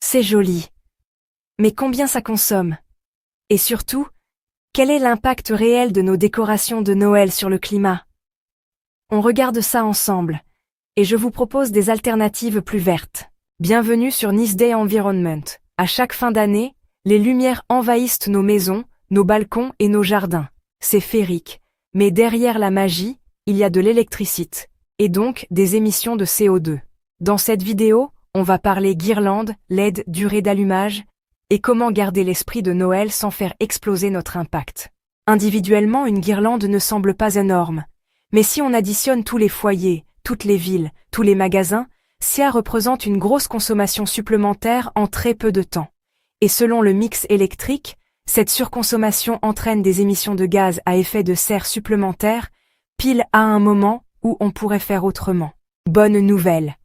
C'est joli. Mais combien ça consomme? Et surtout, quel est l'impact réel de nos décorations de Noël sur le climat? On regarde ça ensemble, et je vous propose des alternatives plus vertes. Bienvenue sur Nice Day Environment. À chaque fin d'année, les lumières envahissent nos maisons, nos balcons et nos jardins. C'est féerique, mais derrière la magie, il y a de l'électricité, et donc des émissions de CO2. Dans cette vidéo, on va parler guirlandes, LED, durée d'allumage, et comment garder l'esprit de Noël sans faire exploser notre impact. Individuellement, une guirlande ne semble pas énorme, mais si on additionne tous les foyers, toutes les villes, tous les magasins, ça représente une grosse consommation supplémentaire en très peu de temps. Et selon le mix électrique, cette surconsommation entraîne des émissions de gaz à effet de serre supplémentaires, pile à un moment où on pourrait faire autrement. Bonne nouvelle.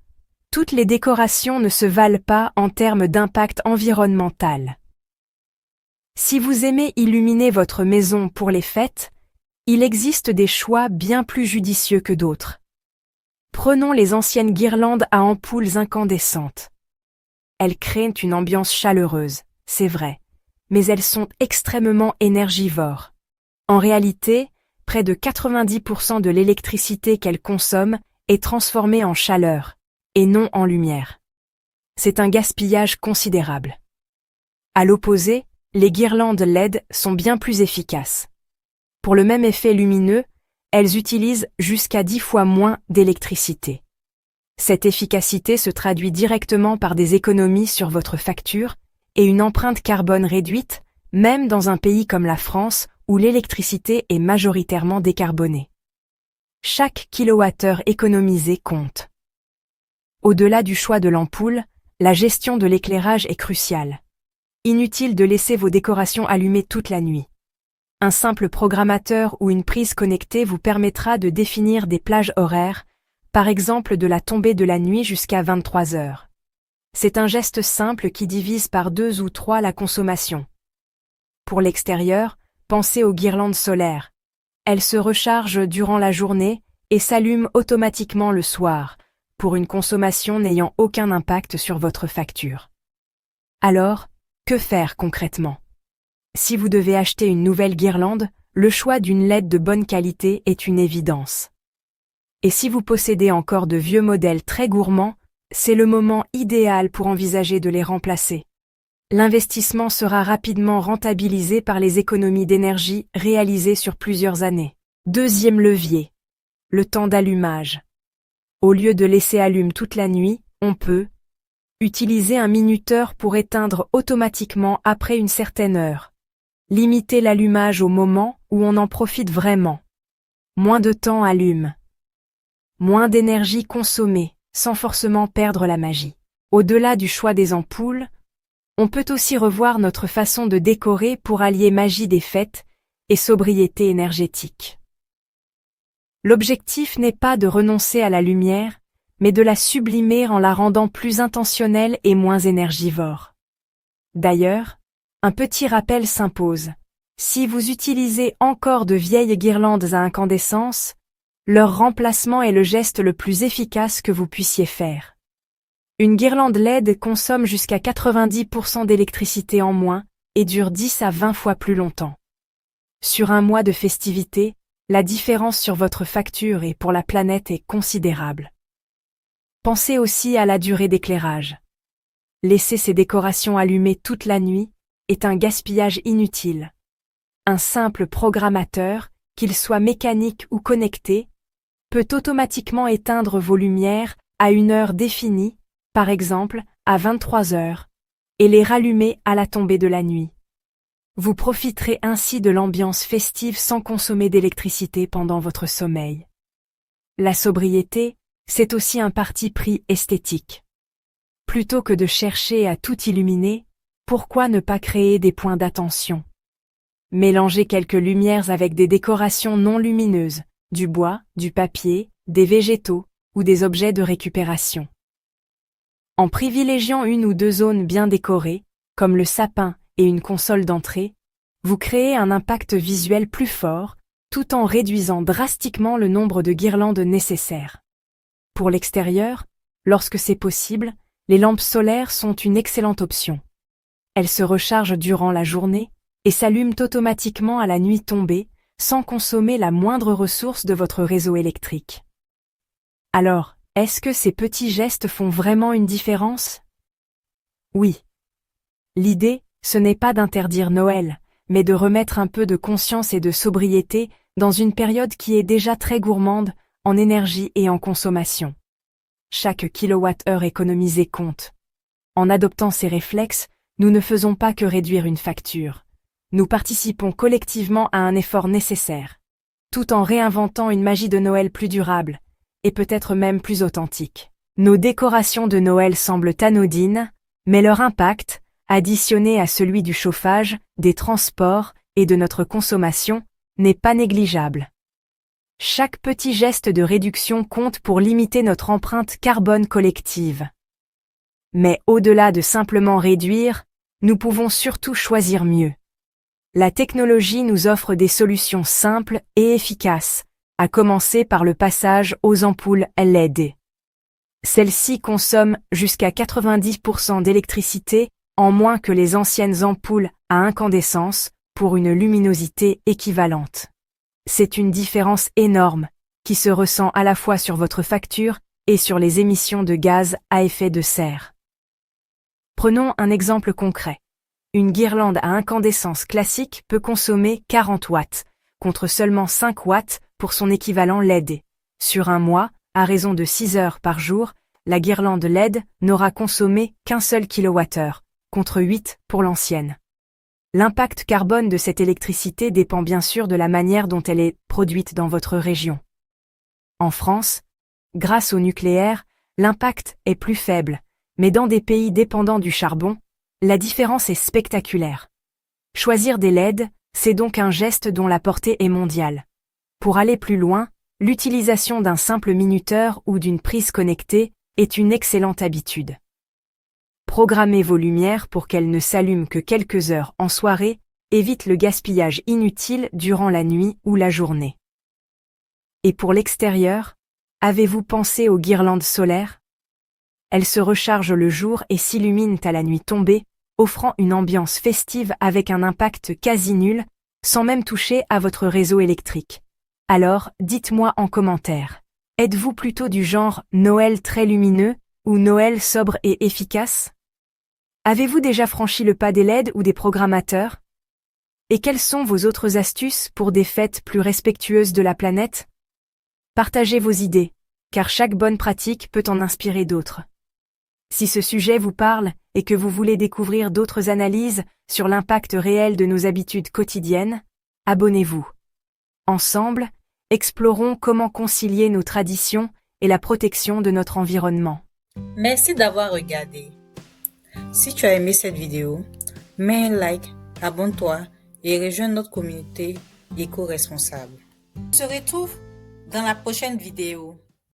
Toutes les décorations ne se valent pas en termes d'impact environnemental. Si vous aimez illuminer votre maison pour les fêtes, il existe des choix bien plus judicieux que d'autres. Prenons les anciennes guirlandes à ampoules incandescentes. Elles créent une ambiance chaleureuse, c'est vrai, mais elles sont extrêmement énergivores. En réalité, près de 90% de l'électricité qu'elles consomment est transformée en chaleur, et non en lumière. C'est un gaspillage considérable. À l'opposé, les guirlandes LED sont bien plus efficaces. Pour le même effet lumineux, elles utilisent jusqu'à 10 fois moins d'électricité. Cette efficacité se traduit directement par des économies sur votre facture et une empreinte carbone réduite, même dans un pays comme la France où l'électricité est majoritairement décarbonée. Chaque kilowattheure économisé compte. Au-delà du choix de l'ampoule, la gestion de l'éclairage est cruciale. Inutile de laisser vos décorations allumées toute la nuit. Un simple programmateur ou une prise connectée vous permettra de définir des plages horaires, par exemple de la tombée de la nuit jusqu'à 23 heures. C'est un geste simple qui divise par 2 ou 3 la consommation. Pour l'extérieur, pensez aux guirlandes solaires. Elles se rechargent durant la journée et s'allument automatiquement le soir, pour une consommation n'ayant aucun impact sur votre facture. Alors, que faire concrètement? Si vous devez acheter une nouvelle guirlande, le choix d'une LED de bonne qualité est une évidence. Et si vous possédez encore de vieux modèles très gourmands, c'est le moment idéal pour envisager de les remplacer. L'investissement sera rapidement rentabilisé par les économies d'énergie réalisées sur plusieurs années. Deuxième levier. Le temps d'allumage. Au lieu de laisser allumer toute la nuit, on peut utiliser un minuteur pour éteindre automatiquement après une certaine heure. Limiter l'allumage au moment où on en profite vraiment. Moins de temps allume. Moins d'énergie consommée, sans forcément perdre la magie. Au-delà du choix des ampoules, on peut aussi revoir notre façon de décorer pour allier magie des fêtes et sobriété énergétique. L'objectif n'est pas de renoncer à la lumière, mais de la sublimer en la rendant plus intentionnelle et moins énergivore. D'ailleurs, un petit rappel s'impose. Si vous utilisez encore de vieilles guirlandes à incandescence, leur remplacement est le geste le plus efficace que vous puissiez faire. Une guirlande LED consomme jusqu'à 90% d'électricité en moins et dure 10 à 20 fois plus longtemps. Sur un mois de festivités, la différence sur votre facture et pour la planète est considérable. Pensez aussi à la durée d'éclairage. Laisser ces décorations allumées toute la nuit est un gaspillage inutile. Un simple programmateur, qu'il soit mécanique ou connecté, peut automatiquement éteindre vos lumières à une heure définie, par exemple à 23 heures, et les rallumer à la tombée de la nuit. Vous profiterez ainsi de l'ambiance festive sans consommer d'électricité pendant votre sommeil. La sobriété, c'est aussi un parti pris esthétique. Plutôt que de chercher à tout illuminer, pourquoi ne pas créer des points d'attention? Mélangez quelques lumières avec des décorations non lumineuses, du bois, du papier, des végétaux ou des objets de récupération. En privilégiant 1 ou 2 zones bien décorées, comme le sapin et une console d'entrée, vous créez un impact visuel plus fort, tout en réduisant drastiquement le nombre de guirlandes nécessaires. Pour l'extérieur, lorsque c'est possible, Les lampes solaires sont une excellente option. Elles se rechargent durant la journée et s'allument automatiquement à la nuit tombée, sans consommer la moindre ressource de votre réseau électrique. Alors, est-ce que ces petits gestes font vraiment une différence? Oui. L'idée, ce n'est pas d'interdire Noël, mais de remettre un peu de conscience et de sobriété dans une période qui est déjà très gourmande en énergie et en consommation. Chaque kilowattheure économisé compte. En adoptant ces réflexes, nous ne faisons pas que réduire une facture. Nous participons collectivement à un effort nécessaire, tout en réinventant une magie de Noël plus durable, et peut-être même plus authentique. Nos décorations de Noël semblent anodines, mais leur impact, additionné à celui du chauffage, des transports et de notre consommation, n'est pas négligeable. Chaque petit geste de réduction compte pour limiter notre empreinte carbone collective. Mais au-delà de simplement réduire, nous pouvons surtout choisir mieux. La technologie nous offre des solutions simples et efficaces, à commencer par le passage aux ampoules LED. Celles-ci consomment jusqu'à 90% d'électricité en moins que les anciennes ampoules à incandescence pour une luminosité équivalente. C'est une différence énorme qui se ressent à la fois sur votre facture et sur les émissions de gaz à effet de serre. Prenons un exemple concret. Une guirlande à incandescence classique peut consommer 40 watts, contre seulement 5 watts pour son équivalent LED. Sur un mois, à raison de 6 heures par jour, la guirlande LED n'aura consommé qu'un seul kilowattheure, contre 8 pour l'ancienne. L'impact carbone de cette électricité dépend bien sûr de la manière dont elle est produite dans votre région. En France, grâce au nucléaire, l'impact est plus faible, mais dans des pays dépendants du charbon, la différence est spectaculaire. Choisir des LED, c'est donc un geste dont la portée est mondiale. Pour aller plus loin, l'utilisation d'un simple minuteur ou d'une prise connectée est une excellente habitude. Programmez vos lumières pour qu'elles ne s'allument que quelques heures en soirée, évite le gaspillage inutile durant la nuit ou la journée. Et pour l'extérieur, avez-vous pensé aux guirlandes solaires? Elles se rechargent le jour et s'illuminent à la nuit tombée, offrant une ambiance festive avec un impact quasi nul, sans même toucher à votre réseau électrique. Alors, dites-moi en commentaire. Êtes-vous plutôt du genre Noël très lumineux ou Noël sobre et efficace? Avez-vous déjà franchi le pas des LED ou des programmateurs? Et quelles sont vos autres astuces pour des fêtes plus respectueuses de la planète? Partagez vos idées, car chaque bonne pratique peut en inspirer d'autres. Si ce sujet vous parle et que vous voulez découvrir d'autres analyses sur l'impact réel de nos habitudes quotidiennes, abonnez-vous. Ensemble, explorons comment concilier nos traditions et la protection de notre environnement. Merci d'avoir regardé. Si tu as aimé cette vidéo, mets un like, abonne-toi et rejoins notre communauté éco-responsable. On se retrouve dans la prochaine vidéo.